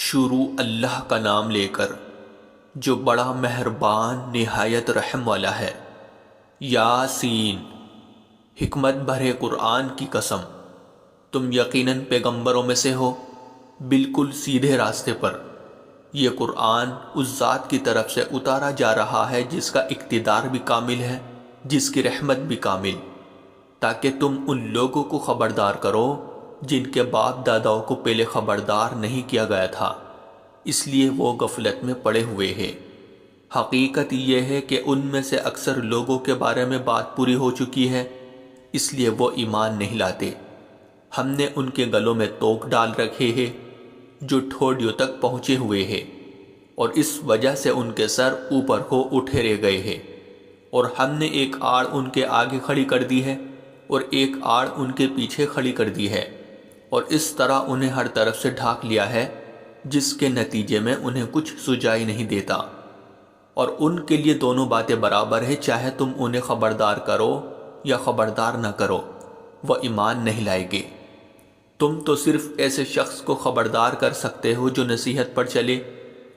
شروع اللہ کا نام لے کر جو بڑا مہربان نہایت رحم والا ہے۔ یاسین، حکمت بھرے قرآن کی قسم، تم یقیناً پیغمبروں میں سے ہو، بالکل سیدھے راستے پر۔ یہ قرآن اس ذات کی طرف سے اتارا جا رہا ہے جس کا اقتدار بھی کامل ہے، جس کی رحمت بھی کامل، تاکہ تم ان لوگوں کو خبردار کرو جن کے باپ داداؤں کو پہلے خبردار نہیں کیا گیا تھا، اس لیے وہ غفلت میں پڑے ہوئے ہیں۔ حقیقت یہ ہے کہ ان میں سے اکثر لوگوں کے بارے میں بات پوری ہو چکی ہے، اس لیے وہ ایمان نہیں لاتے۔ ہم نے ان کے گلوں میں توق ڈال رکھے ہیں جو ٹھوڑیوں تک پہنچے ہوئے ہیں، اور اس وجہ سے ان کے سر اوپر کو اٹھے رہ گئے ہیں، اور ہم نے ایک آڑ ان کے آگے کھڑی کر دی ہے اور ایک آڑ ان کے پیچھے کھڑی کر دی ہے، اور اس طرح انہیں ہر طرف سے ڈھانک لیا ہے، جس کے نتیجے میں انہیں کچھ سجائی نہیں دیتا۔ اور ان کے لیے دونوں باتیں برابر ہیں، چاہے تم انہیں خبردار کرو یا خبردار نہ کرو، وہ ایمان نہیں لائیں گے۔ تم تو صرف ایسے شخص کو خبردار کر سکتے ہو جو نصیحت پر چلے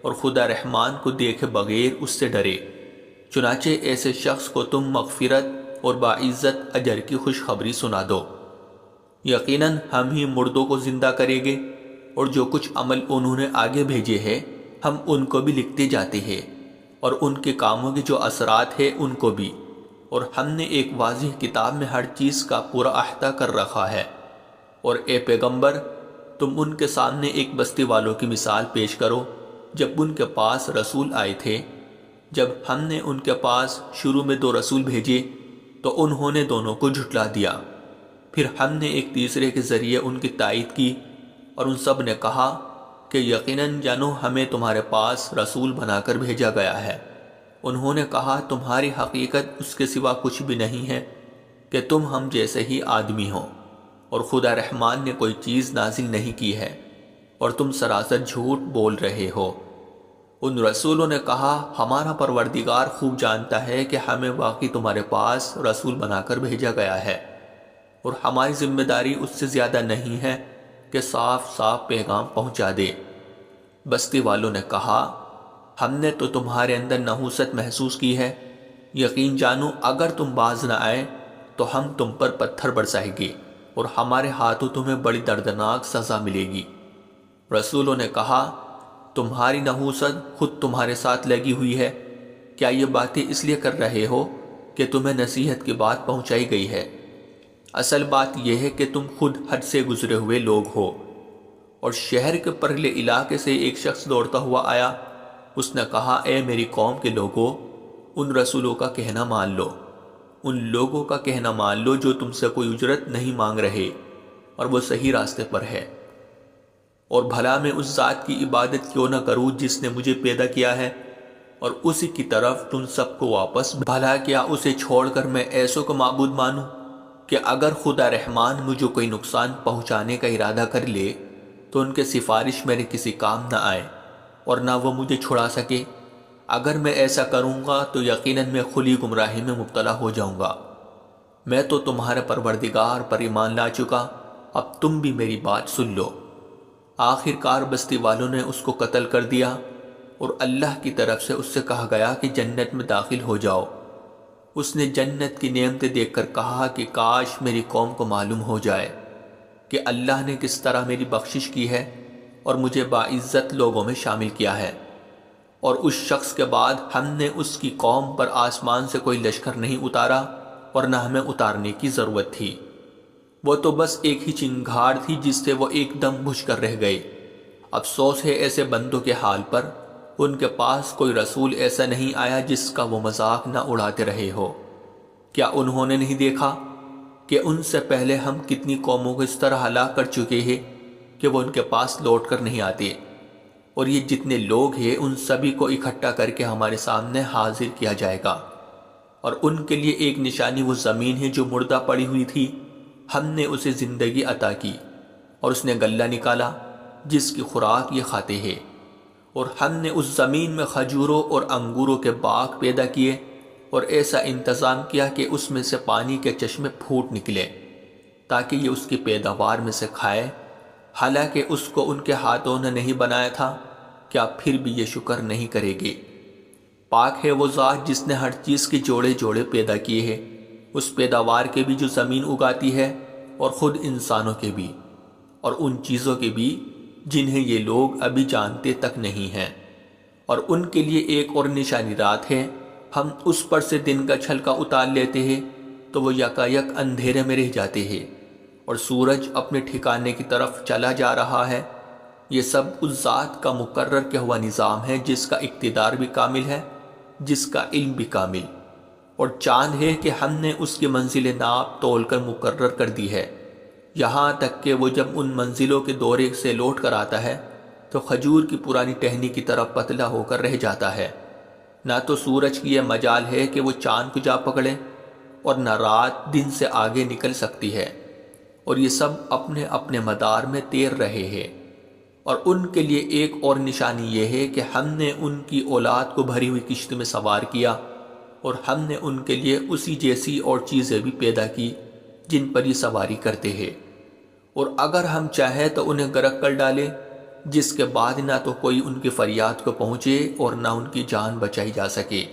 اور خدا رحمان کو دیکھے بغیر اس سے ڈرے۔ چنانچہ ایسے شخص کو تم مغفرت اور باعزت اجر کی خوشخبری سنا دو۔ یقیناً ہم ہی مردوں کو زندہ کریں گے، اور جو کچھ عمل انہوں نے آگے بھیجے ہیں ہم ان کو بھی لکھتے جاتے ہیں، اور ان کے کاموں کے جو اثرات ہیں ان کو بھی، اور ہم نے ایک واضح کتاب میں ہر چیز کا پورا احاطہ کر رکھا ہے۔ اور اے پیغمبر، تم ان کے سامنے ایک بستی والوں کی مثال پیش کرو جب ان کے پاس رسول آئے تھے۔ جب ہم نے ان کے پاس شروع میں 2 رسول بھیجے تو انہوں نے دونوں کو جھٹلا دیا، پھر ہم نے ایک تیسرے کے ذریعے ان کی تائید کی، اور ان سب نے کہا کہ یقیناً جانو ہمیں تمہارے پاس رسول بنا کر بھیجا گیا ہے۔ انہوں نے کہا تمہاری حقیقت اس کے سوا کچھ بھی نہیں ہے کہ تم ہم جیسے ہی آدمی ہو، اور خدا رحمان نے کوئی چیز نازل نہیں کی ہے، اور تم سراسر جھوٹ بول رہے ہو۔ ان رسولوں نے کہا ہمارا پروردگار خوب جانتا ہے کہ ہمیں واقعی تمہارے پاس رسول بنا کر بھیجا گیا ہے، اور ہماری ذمہ داری اس سے زیادہ نہیں ہے کہ صاف صاف پیغام پہنچا دے۔ بستی والوں نے کہا ہم نے تو تمہارے اندر نحوست محسوس کی ہے، یقین جانو اگر تم باز نہ آئے تو ہم تم پر پتھر برسائیں گے، اور ہمارے ہاتھوں تمہیں بڑی دردناک سزا ملے گی۔ رسولوں نے کہا تمہاری نحوست خود تمہارے ساتھ لگی ہوئی ہے، کیا یہ باتیں اس لیے کر رہے ہو کہ تمہیں نصیحت کی بات پہنچائی گئی ہے؟ اصل بات یہ ہے کہ تم خود حد سے گزرے ہوئے لوگ ہو۔ اور شہر کے پرلے علاقے سے ایک شخص دوڑتا ہوا آیا، اس نے کہا اے میری قوم کے لوگوں، ان رسولوں کا کہنا مان لو، ان لوگوں کا کہنا مان لو جو تم سے کوئی اجرت نہیں مانگ رہے، اور وہ صحیح راستے پر ہے۔ اور بھلا میں اس ذات کی عبادت کیوں نہ کروں جس نے مجھے پیدا کیا ہے، اور اسی کی طرف تم سب کو واپس۔ بھلا کیا اسے چھوڑ کر میں ایسوں کو معبود مانوں کہ اگر خدا رحمان مجھے کوئی نقصان پہنچانے کا ارادہ کر لے تو ان کے سفارش میرے کسی کام نہ آئے، اور نہ وہ مجھے چھڑا سکے۔ اگر میں ایسا کروں گا تو یقیناً میں کھلی گمراہی میں مبتلا ہو جاؤں گا۔ میں تو تمہارے پروردگار پر ایمان لا چکا، اب تم بھی میری بات سن لو۔ آخر کار بستی والوں نے اس کو قتل کر دیا، اور اللہ کی طرف سے اس سے کہا گیا کہ جنت میں داخل ہو جاؤ۔ اس نے جنت کی نعمتیں دیکھ کر کہا کہ کاش میری قوم کو معلوم ہو جائے کہ اللہ نے کس طرح میری بخشش کی ہے اور مجھے باعزت لوگوں میں شامل کیا ہے۔ اور اس شخص کے بعد ہم نے اس کی قوم پر آسمان سے کوئی لشکر نہیں اتارا، اور نہ ہمیں اتارنے کی ضرورت تھی۔ وہ تو بس ایک ہی چنگھاڑ تھی جس سے وہ ایک دم بجھ کر رہ گئے۔ افسوس ہے ایسے بندوں کے حال پر، ان کے پاس کوئی رسول ایسا نہیں آیا جس کا وہ مذاق نہ اڑاتے رہے ہو۔ کیا انہوں نے نہیں دیکھا کہ ان سے پہلے ہم کتنی قوموں کو اس طرح ہلاک کر چکے ہیں کہ وہ ان کے پاس لوٹ کر نہیں آتے؟ اور یہ جتنے لوگ ہیں ان سبھی کو اکٹھا کر کے ہمارے سامنے حاضر کیا جائے گا، اور ان کے لیے ایک نشانی وہ زمین ہے جو مردہ پڑی ہوئی تھی، ہم نے اسے زندگی عطا کی، اور اس نے غلہ نکالا جس کی خوراک یہ کھاتے ہیں۔ اور ہم نے اس زمین میں کھجوروں اور انگوروں کے باغ پیدا کیے، اور ایسا انتظام کیا کہ اس میں سے پانی کے چشمے پھوٹ نکلے تاکہ یہ اس کی پیداوار میں سے کھائے۔ حالانکہ اس کو ان کے ہاتھوں نے نہیں بنایا تھا، کیا پھر بھی یہ شکر نہیں کرے گے؟ پاک ہے وہ ذات جس نے ہر چیز کے جوڑے جوڑے پیدا کیے ہیں، اس پیداوار کے بھی جو زمین اگاتی ہے اور خود انسانوں کے بھی، اور ان چیزوں کے بھی جنہیں یہ لوگ ابھی جانتے تک نہیں ہیں۔ اور ان کے لیے ایک اور نشانی رات ہے، ہم اس پر سے دن کا چھلکا اتار لیتے ہیں تو وہ یکایک اندھیرے میں رہ جاتے ہیں، اور سورج اپنے ٹھکانے کی طرف چلا جا رہا ہے۔ یہ سب اس ذات کا مقرر کیا ہوا نظام ہے جس کا اقتدار بھی کامل ہے، جس کا علم بھی کامل، اور چاند ہے کہ ہم نے اس کی منزل ناپ تول کر مقرر کر دی ہے، یہاں تک کہ وہ جب ان منزلوں کے دورے سے لوٹ کر آتا ہے تو کھجور کی پرانی ٹہنی کی طرح پتلا ہو کر رہ جاتا ہے۔ نہ تو سورج کی یہ مجال ہے کہ وہ چاند کو جا پکڑے، اور نہ رات دن سے آگے نکل سکتی ہے، اور یہ سب اپنے اپنے مدار میں تیر رہے ہیں۔ اور ان کے لیے ایک اور نشانی یہ ہے کہ ہم نے ان کی اولاد کو بھری ہوئی کشتی میں سوار کیا، اور ہم نے ان کے لیے اسی جیسی اور چیزیں بھی پیدا کی جن پر یہ سواری کرتے ہیں، اور اگر ہم چاہیں تو انہیں غرق کر ڈالیں، جس کے بعد نہ تو کوئی ان کی فریاد کو پہنچے اور نہ ان کی جان بچائی جا سکے۔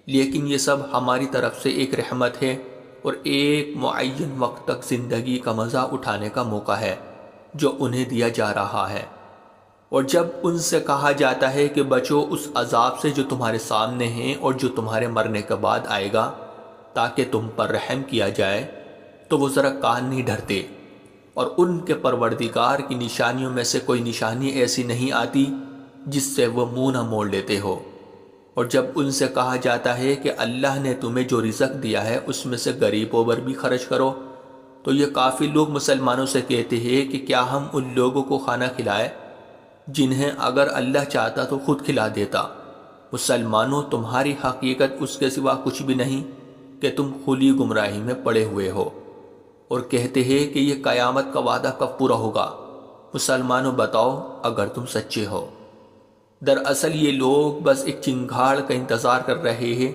لیکن یہ سب ہماری طرف سے ایک رحمت ہے اور ایک معین وقت تک زندگی کا مزہ اٹھانے کا موقع ہے جو انہیں دیا جا رہا ہے۔ اور جب ان سے کہا جاتا ہے کہ بچو اس عذاب سے جو تمہارے سامنے ہیں اور جو تمہارے مرنے کے بعد آئے گا تاکہ تم پر رحم کیا جائے، تو وہ ذرا کان نہیں دھرتے، اور ان کے پروردگار کی نشانیوں میں سے کوئی نشانی ایسی نہیں آتی جس سے وہ منہ نہ موڑ لیتے ہو۔ اور جب ان سے کہا جاتا ہے کہ اللہ نے تمہیں جو رزق دیا ہے اس میں سے غریبوں پر بھی خرچ کرو، تو یہ کافی لوگ مسلمانوں سے کہتے ہیں کہ کیا ہم ان لوگوں کو کھانا کھلائے جنہیں اگر اللہ چاہتا تو خود کھلا دیتا۔ مسلمانوں، تمہاری حقیقت اس کے سوا کچھ بھی نہیں کہ تم کھلی گمراہی میں پڑے ہوئے ہو۔ اور کہتے ہیں کہ یہ قیامت کا وعدہ کب پورا ہوگا؟ مسلمانوں بتاؤ اگر تم سچے ہو۔ دراصل یہ لوگ بس ایک چنگھاڑ کا انتظار کر رہے ہیں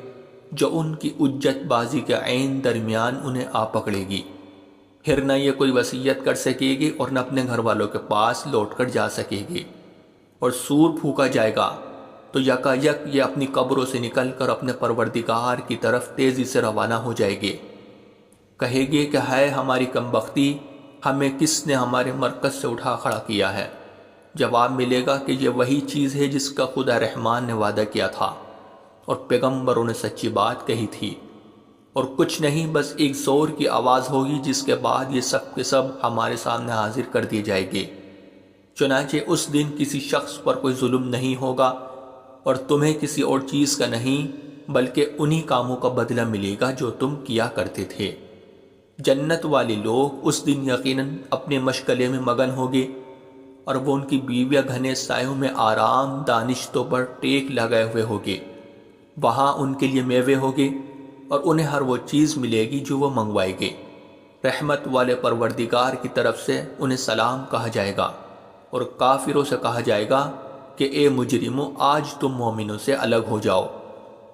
جو ان کی اجت بازی کے عین درمیان انہیں آ پکڑے گی۔ پھر نہ یہ کوئی وصیت کر سکے گی اور نہ اپنے گھر والوں کے پاس لوٹ کر جا سکے گی، اور سور پھونکا جائے گا تو یکایک یہ اپنی قبروں سے نکل کر اپنے پروردگار کی طرف تیزی سے روانہ ہو جائے گے۔ کہے گے کہ ہے ہماری کمبختی، ہمیں کس نے ہمارے مرکز سے اٹھا کھڑا کیا ہے؟ جواب ملے گا کہ یہ وہی چیز ہے جس کا خدا رحمان نے وعدہ کیا تھا اور پیغمبروں نے سچی بات کہی تھی، اور کچھ نہیں، بس ایک زور کی آواز ہوگی جس کے بعد یہ سب کے سب ہمارے سامنے حاضر کر دیے جائے گے۔ چنانچہ اس دن کسی شخص پر کوئی ظلم نہیں ہوگا اور تمہیں کسی اور چیز کا نہیں بلکہ انہی کاموں کا بدلہ ملے گا جو تم کیا کرتے تھے۔ جنت والے لوگ اس دن یقیناً اپنے مشغلے میں مگن ہوگے، اور وہ ان کی بیویاں گھنے سایوں میں آرام دانشتوں پر ٹیک لگائے ہوئے ہوگے۔ وہاں ان کے لیے میوے ہوگے اور انہیں ہر وہ چیز ملے گی جو وہ منگوائے گے۔ رحمت والے پروردگار کی طرف سے انہیں سلام کہا جائے گا، اور کافروں سے کہا جائے گا کہ اے مجرموں، آج تم مومنوں سے الگ ہو جاؤ۔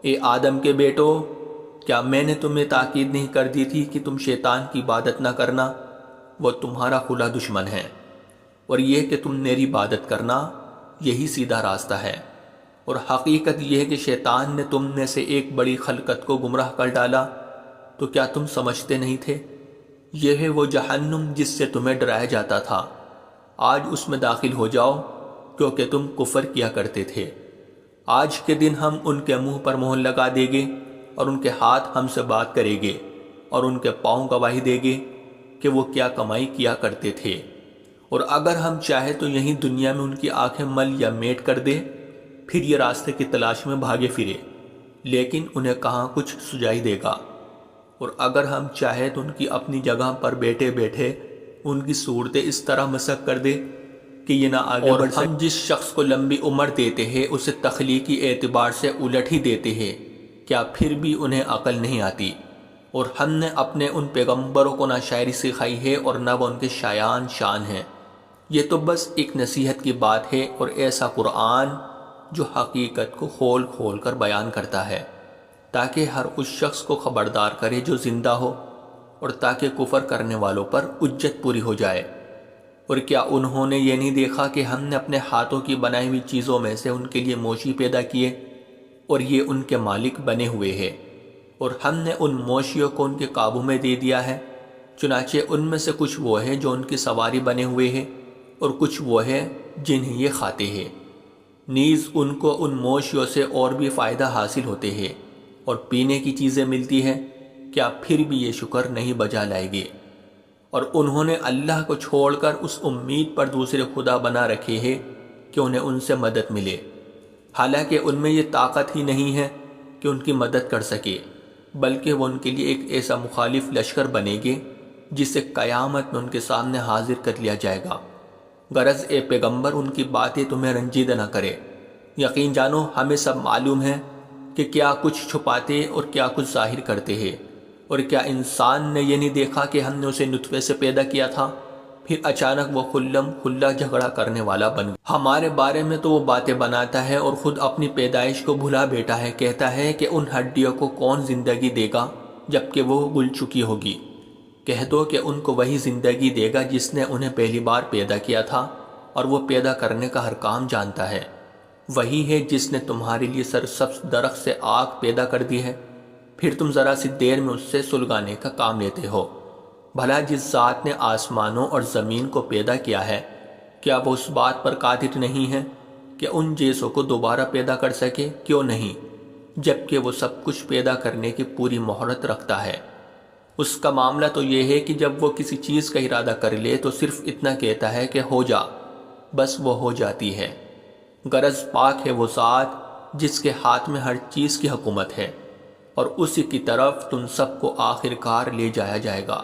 اے آدم کے بیٹو، کیا میں نے تمہیں تاکید نہیں کر دی تھی کہ تم شیطان کی عبادت نہ کرنا؟ وہ تمہارا کھلا دشمن ہے، اور یہ کہ تم میری عبادت کرنا، یہی سیدھا راستہ ہے۔ اور حقیقت یہ ہے کہ شیطان نے تم میں سے ایک بڑی خلقت کو گمراہ کر ڈالا، تو کیا تم سمجھتے نہیں تھے؟ یہ ہے وہ جہنم جس سے تمہیں ڈرایا جاتا تھا، آج اس میں داخل ہو جاؤ کیونکہ تم کفر کیا کرتے تھے۔ آج کے دن ہم ان کے منہ پر مہر لگا دیں گے، اور ان کے ہاتھ ہم سے بات کریں گے، اور ان کے پاؤں گواہی دیں گے کہ وہ کیا کمائی کیا کرتے تھے۔ اور اگر ہم چاہیں تو یہیں دنیا میں ان کی آنکھیں مل یا میٹ کر دے، پھر یہ راستے کی تلاش میں بھاگے پھرے، لیکن انہیں کہاں کچھ سجائی دے گا۔ اور اگر ہم چاہیں تو ان کی اپنی جگہ پر بیٹھے بیٹھے ان کی صورتیں اس طرح مسخ کر دے کہ یہ نہ آگے بڑھ سکے۔ اور ہم جس شخص کو لمبی عمر دیتے ہیں اسے تخلیقی اعتبار سے الٹ ہی دیتے ہیں، کیا پھر بھی انہیں عقل نہیں آتی؟ اور ہم نے اپنے ان پیغمبروں کو نہ شاعری سکھائی ہے اور نہ وہ ان کے شایان شان ہیں۔ یہ تو بس ایک نصیحت کی بات ہے، اور ایسا قرآن جو حقیقت کو کھول کھول کر بیان کرتا ہے تاکہ ہر اس شخص کو خبردار کرے جو زندہ ہو، اور تاکہ کفر کرنے والوں پر حجت پوری ہو جائے۔ اور کیا انہوں نے یہ نہیں دیکھا کہ ہم نے اپنے ہاتھوں کی بنائی ہوئی چیزوں میں سے ان کے لیے موشی پیدا کیے اور یہ ان کے مالک بنے ہوئے ہیں، اور ہم نے ان موشیوں کو ان کے قابو میں دے دیا ہے؟ چنانچہ ان میں سے کچھ وہ ہیں جو ان کی سواری بنے ہوئے ہیں، اور کچھ وہ ہیں جنہیں یہ کھاتے ہیں۔ نیز ان کو ان موشیوں سے اور بھی فائدہ حاصل ہوتے ہیں اور پینے کی چیزیں ملتی ہیں، کیا پھر بھی یہ شکر نہیں بجا لائے گے؟ اور انہوں نے اللہ کو چھوڑ کر اس امید پر دوسرے خدا بنا رکھے ہیں کہ انہیں ان سے مدد ملے، حالانکہ ان میں یہ طاقت ہی نہیں ہے کہ ان کی مدد کر سکے، بلکہ وہ ان کے لیے ایک ایسا مخالف لشکر بنے گے جسے قیامت میں ان کے سامنے حاضر کر لیا جائے گا۔ غرض اے پیغمبر ان کی باتیں تمہیں رنجیدہ نہ کرے، یقین جانو ہمیں سب معلوم ہے کہ کیا کچھ چھپاتے اور کیا کچھ ظاہر کرتے ہیں۔ اور کیا انسان نے یہ نہیں دیکھا کہ ہم نے اسے نطفے سے پیدا کیا تھا، پھر اچانک وہ خلم کھلا جھگڑا کرنے والا بن گیا؟ ہمارے بارے میں تو وہ باتیں بناتا ہے اور خود اپنی پیدائش کو بھلا بیٹا ہے، کہتا ہے کہ ان ہڈیوں کو کون زندگی دے گا جبکہ وہ گل چکی ہوگی؟ کہہ دو کہ ان کو وہی زندگی دے گا جس نے انہیں پہلی بار پیدا کیا تھا، اور وہ پیدا کرنے کا ہر کام جانتا ہے۔ وہی ہے جس نے تمہارے لیے سرسبز درخت سے آگ پیدا کر دی ہے، پھر تم ذرا سی دیر میں اس سے سلگانے کا کام لیتے ہو۔ بھلا جس ذات نے آسمانوں اور زمین کو پیدا کیا ہے، کیا وہ اس بات پر قادر نہیں ہے کہ ان جیسوں کو دوبارہ پیدا کر سکے؟ کیوں نہیں، جبکہ وہ سب کچھ پیدا کرنے کی پوری مہارت رکھتا ہے۔ اس کا معاملہ تو یہ ہے کہ جب وہ کسی چیز کا ارادہ کر لے تو صرف اتنا کہتا ہے کہ ہو جا، بس وہ ہو جاتی ہے۔ غرض پاک ہے وہ ذات جس کے ہاتھ میں ہر چیز کی حکومت ہے، اور اسی کی طرف تم سب کو آخر کار لے جایا جائے گا۔